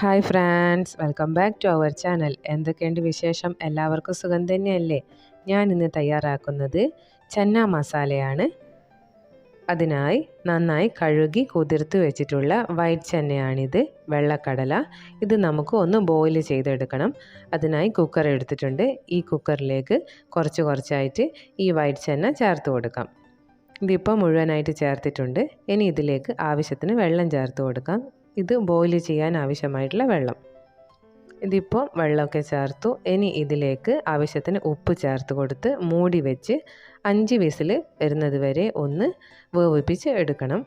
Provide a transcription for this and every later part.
Hi friends, welcome back to our channel. എന്തൊക്കെയുണ്ട് വിശേഷം? എല്ലാവർക്കും സുഖം തന്നെയല്ലേ? ഞാൻ ഇന്ന് തയ്യാറാക്കുന്നത് ചന്ന മസാലയാണ്. അതിനായി നന്നായി കഴുകി കുതിർത്ത് വെച്ചിട്ടുള്ള വൈറ്റ് ചന്നയാണിത്, വെള്ളക്കടല. ഇത് നമുക്ക് ഒന്ന് ബോയിൽ ചെയ്തെടുക്കണം. അതിനായി കുക്കർ എടുത്തിട്ടുണ്ട്. ഈ കുക്കറിലേക്ക് കുറച്ചായിട്ട് ഈ വൈറ്റ് ചന്ന ചേർത്ത് കൊടുക്കാം. ഇതിപ്പോൾ മുഴുവനായിട്ട് ചേർത്തിട്ടുണ്ട്. ഇനി ഇതിലേക്ക് ആവശ്യത്തിന് വെള്ളം ചേർത്ത് കൊടുക്കാം. ഇത് ബോയിൽ ചെയ്യാൻ ആവശ്യമായിട്ടുള്ള വെള്ളം. ഇതിപ്പോൾ വെള്ളമൊക്കെ ചേർത്തു. ഇനി ഇതിലേക്ക് ആവശ്യത്തിന് ഉപ്പ് ചേർത്ത് കൊടുത്ത് മൂടി വെച്ച് 5 വിസിൽ വരുന്നത് വരെ ഒന്ന് വേവിപ്പിച്ച് എടുക്കണം.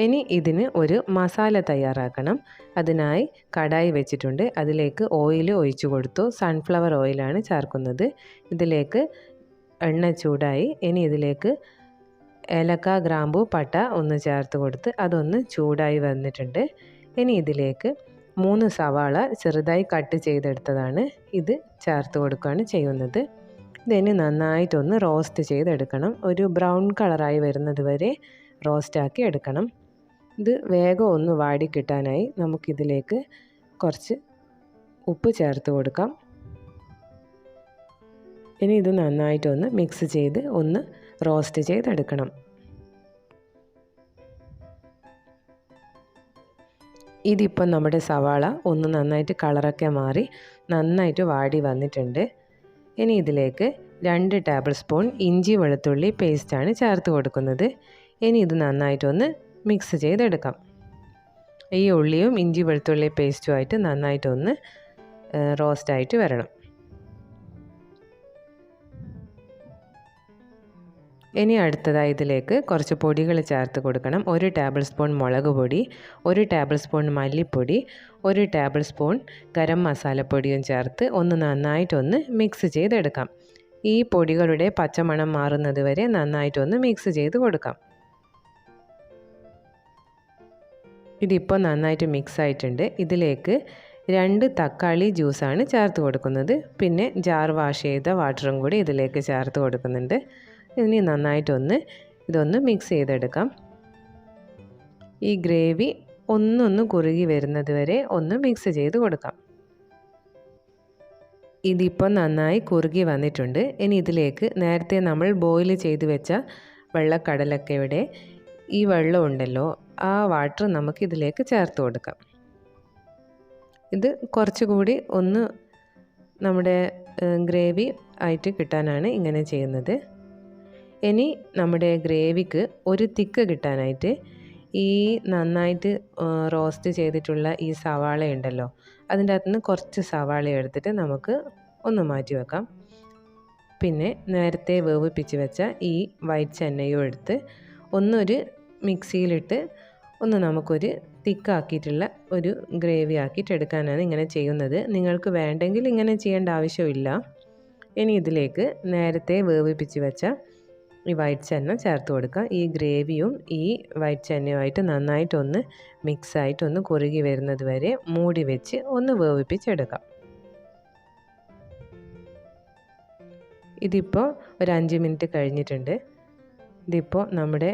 ഇനി ഇതിന് ഒരു മസാല തയ്യാറാക്കണം. അതിനായി കടായി വെച്ചിട്ടുണ്ട്. അതിലേക്ക് ഓയിൽ ഒഴിച്ചു കൊടുത്തു. സൺഫ്ലവർ ഓയിലാണ് ചേർക്കുന്നത്. ഇതിലേക്ക് എണ്ണ ചൂടായി. ഇനി ഇതിലേക്ക് ഏലക്ക, ഗ്രാമ്പൂ, പട്ട ഒന്ന് ചേർത്ത് കൊടുത്ത് അതൊന്ന് ചൂടായി വന്നിട്ടുണ്ട്. ഇനി ഇതിലേക്ക് 3 സവാള ചെറുതായി കട്ട് ചെയ്തെടുത്തതാണ് ഇത് ചേർത്ത് കൊടുക്കുകയാണ് ചെയ്യുന്നത്. ഇതിന് നന്നായിട്ടൊന്ന് റോസ്റ്റ് ചെയ്തെടുക്കണം. ഒരു ബ്രൗൺ കളറായി വരുന്നത് വരെ റോസ്റ്റാക്കി എടുക്കണം. ഇത് വേഗം ഒന്ന് വാടി കിട്ടാനായി നമുക്കിതിലേക്ക് കുറച്ച് ഉപ്പ് ചേർത്ത് കൊടുക്കാം. ഇനി ഇത് നന്നായിട്ടൊന്ന് മിക്സ് ചെയ്ത് ഒന്ന് റോസ്റ്റ് ചെയ്തെടുക്കണം. ഇതിപ്പം നമ്മുടെ സവാള ഒന്ന് നന്നായിട്ട് കളറൊക്കെ മാറി നന്നായിട്ട് വാടി വന്നിട്ടുണ്ട്. ഇനി ഇതിലേക്ക് 2 ടേബിൾ സ്പൂൺ ഇഞ്ചി വെളുത്തുള്ളി പേസ്റ്റാണ് ചേർത്ത് കൊടുക്കുന്നത്. ഇനി ഇത് നന്നായിട്ടൊന്ന് മിക്സ് ചെയ്തെടുക്കാം. ഈ ഉള്ളിയും ഇഞ്ചി വെളുത്തുള്ളി പേസ്റ്റുമായിട്ട് നന്നായിട്ടൊന്ന് റോസ്റ്റായിട്ട് വരണം. ഇനി അടുത്തതായി ഇതിലേക്ക് കുറച്ച് പൊടികൾ ചേർത്ത് കൊടുക്കണം. 1 ടേബിൾ സ്പൂൺ മുളക് പൊടി, 1 ടേബിൾ സ്പൂൺ മല്ലിപ്പൊടി, 1 ടേബിൾ സ്പൂൺ ഗരം മസാലപ്പൊടിയും ചേർത്ത് ഒന്ന് നന്നായിട്ടൊന്ന് മിക്സ് ചെയ്തെടുക്കാം. ഈ പൊടികളുടെ പച്ചമണം മാറുന്നത് വരെ നന്നായിട്ടൊന്ന് മിക്സ് ചെയ്ത് കൊടുക്കാം. ഇതിപ്പോൾ നന്നായിട്ട് മിക്സ് ആയിട്ടുണ്ട്. ഇതിലേക്ക് 2 തക്കാളി ജ്യൂസാണ് ചേർത്ത് കൊടുക്കുന്നത്. പിന്നെ ജാർ വാഷ് ചെയ്ത വാട്ടറും കൂടി ഇതിലേക്ക് ചേർത്ത് കൊടുക്കുന്നുണ്ട്. ഇനി നന്നായിട്ടൊന്ന് ഇതൊന്ന് മിക്സ് ചെയ്തെടുക്കാം. ഈ ഗ്രേവി ഒന്നൊന്ന് കുറുകി വരുന്നത് വരെ ഒന്ന് മിക്സ് ചെയ്ത് കൊടുക്കാം. ഇതിപ്പോൾ നന്നായി കുറുകി വന്നിട്ടുണ്ട്. ഇനി ഇതിലേക്ക് നേരത്തെ നമ്മൾ ബോയിൽ ചെയ്ത് വെച്ച വെള്ളക്കടലക്കയുടെ ഈ വെള്ളം ഉണ്ടല്ലോ, ആ വാട്ടർ നമുക്ക് ഇതിലേക്ക് ചേർത്ത് കൊടുക്കാം. ഇത് കുറച്ചുകൂടി ഒന്ന് നമ്മുടെ ഗ്രേവി ആയിട്ട് കിട്ടാനാണ് ഇങ്ങനെ ചെയ്യുന്നത്. ഇനി നമ്മുടെ ഗ്രേവിക്ക് ഒരു തിക്ക് കിട്ടാനായിട്ട് ഈ നന്നായിട്ട് റോസ്റ്റ് ചെയ്തിട്ടുള്ള ഈ സവാള ഉണ്ടല്ലോ, അതിൻ്റെ അകത്തുനിന്ന് കുറച്ച് സവാള എടുത്തിട്ട് നമുക്ക് ഒന്ന് മാറ്റി വെക്കാം. പിന്നെ നേരത്തെ വേവിപ്പിച്ച് വെച്ച ഈ വൈറ്റ് ചന്നയും എടുത്ത് ഒന്നൊരു മിക്സിയിലിട്ട് ഒന്ന് നമുക്കൊരു തിക്കാക്കിയിട്ടുള്ള ഒരു ഗ്രേവി ആക്കിയിട്ട് എടുക്കാനാണ് ഇങ്ങനെ ചെയ്യുന്നത്. നിങ്ങൾക്ക് വേണ്ടെങ്കിൽ ഇങ്ങനെ ചെയ്യേണ്ട ആവശ്യമില്ല. ഇനി ഇതിലേക്ക് നേരത്തെ വേവിപ്പിച്ച് വെച്ച ഈ വൈറ്റ് ചന്ന ചേർത്ത് കൊടുക്കുക. ഈ ഗ്രേവിയും ഈ വൈറ്റ് ചന്നയുമായിട്ട് നന്നായിട്ടൊന്ന് മിക്സായിട്ടൊന്ന് കുറുകി വരുന്നത് വരെ മൂടി വെച്ച് ഒന്ന് വേവിപ്പിച്ചെടുക്കാം. ഇതിപ്പോൾ ഒരു 5 മിനിറ്റ് കഴിഞ്ഞിട്ടുണ്ട്. ഇതിപ്പോൾ നമ്മുടെ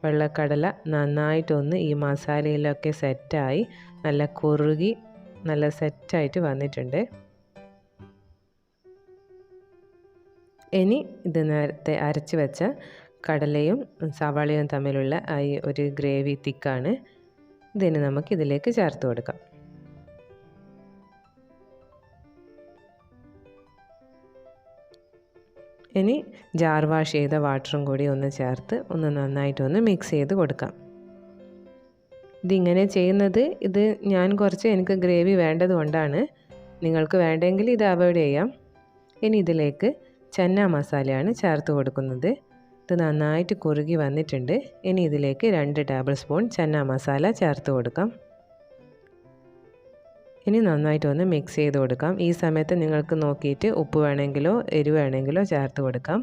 വെള്ളക്കടല നന്നായിട്ടൊന്ന് ഈ മസാലയിലൊക്കെ സെറ്റായി നല്ല കുറുകി നല്ല സെറ്റായിട്ട് വന്നിട്ടുണ്ട്. ഇനി ഇത് നേരത്തെ അരച്ച് വെച്ച കടലയും സവാളയും തമ്മിലുള്ള ഈ ഒരു ഗ്രേവി തിക്കാണ്. ഇതിന് നമുക്ക് ഇതിലേക്ക് ചേർത്ത് കൊടുക്കാം. ഇനി ജാർ വാഷ് ചെയ്ത വാട്ടറും കൂടി ഒന്ന് ചേർത്ത് ഒന്ന് നന്നായിട്ടൊന്ന് മിക്സ് ചെയ്ത് കൊടുക്കാം. ഇതിങ്ങനെ ചെയ്യുന്നത് ഞാൻ കുറച്ച് എനിക്ക് ഗ്രേവി വേണ്ടത് കൊണ്ടാണ്. നിങ്ങൾക്ക് വേണ്ടെങ്കിൽ ഇത് അവോയ്ഡ് ചെയ്യാം. ഇനി ഇതിലേക്ക് ചന്ന മസാലയാണ് ചേർത്ത് കൊടുക്കുന്നത്. ഇത് നന്നായിട്ട് കുറുകി വന്നിട്ടുണ്ട്. ഇനി ഇതിലേക്ക് 2 ടേബിൾ സ്പൂൺ ചന്ന മസാല ചേർത്ത് കൊടുക്കാം. ഇനി നന്നായിട്ടൊന്ന് മിക്സ് ചെയ്ത് കൊടുക്കാം. ഈ സമയത്ത് നിങ്ങൾക്ക് നോക്കിയിട്ട് ഉപ്പ് വേണമെങ്കിലോ എരിവ് വേണമെങ്കിലോ ചേർത്ത് കൊടുക്കാം.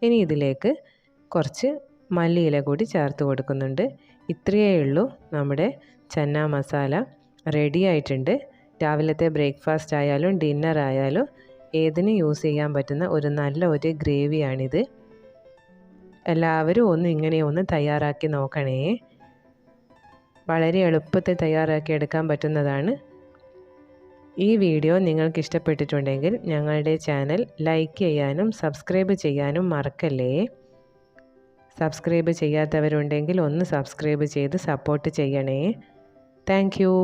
ഇനി ഇതിലേക്ക് കുറച്ച് മല്ലിയില കൂടി ചേർത്ത് കൊടുക്കുന്നുണ്ട്. ഇത്രയേ ഉള്ളൂ, നമ്മുടെ ചന്ന മസാല റെഡി ആയിട്ടുണ്ട്. രാവിലത്തെ ബ്രേക്ക്ഫാസ്റ്റ് ആയാലും ഡിന്നർ ആയാലും ഏതിനും യൂസ് ചെയ്യാൻ പറ്റുന്ന ഒരു നല്ല ഒരു ഗ്രേവിയാണിത്. എല്ലാവരും ഇങ്ങനെ ഒന്ന് തയ്യാറാക്കി നോക്കണേ. വളരെ എളുപ്പത്തിൽ തയ്യാറാക്കി എടുക്കാൻ പറ്റുന്നതാണ്. ഈ വീഡിയോ നിങ്ങൾക്ക് ഇഷ്ടപ്പെട്ടിട്ടുണ്ടെങ്കിൽ ഞങ്ങളുടെ ചാനൽ ലൈക്ക് ചെയ്യാനും സബ്സ്ക്രൈബ് ചെയ്യാനും മറക്കല്ലേ. സബ്സ്ക്രൈബ് ചെയ്യാത്തവരുണ്ടെങ്കിൽ ഒന്ന് സബ്സ്ക്രൈബ് ചെയ്ത് സപ്പോർട്ട് ചെയ്യണേ. Thank you.